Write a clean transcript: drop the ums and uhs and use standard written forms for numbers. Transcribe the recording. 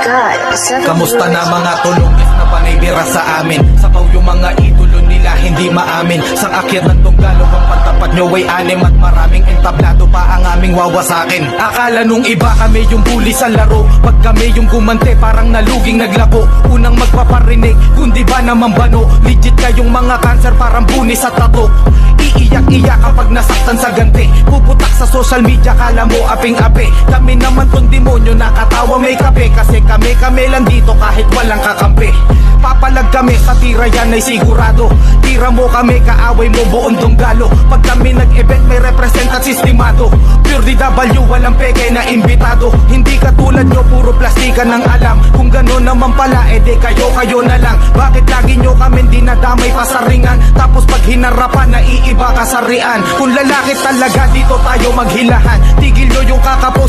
God, Kamusta na mga tulungis na panibira sa amin? Sapaw yung mga idolo nila hindi maamin. Sang akyat ng tunggalo ang pagtapat nyo ay anim. At maraming entablado pa ang aming wawasakin. Akala nung iba kami yung bully sa laro. Pag kami yung gumante parang naluging naglako. Unang magpaparinig kundi ba naman bano. Legit kayong mga cancer parang bunis sa tato. Iiyak-iyak kapag nasaktan sa ganti. Puputak sa social media kala mo aping-api. Kami naman tong demonyo nakatawa may kape. Kasi kami lang dito kahit walang kakampi. Papalag kami sa tira yan ay sigurado. Tira mo kami kaaway mo buong tunggalo. Pag kami nag-event may represent at sistemado. Pure DW walang peke na imbitado. Hindi katulad nyo puro plastikan ng alam. Kung gano'n naman pala edi kayo na lang. Bakit lagi nyo kami dinadamay pa sa ringan? Tapos pag hinarapan naiiba ka sa rian. Kung lalaki talaga dito tayo maghilahan. Tigil nyo yung kakapos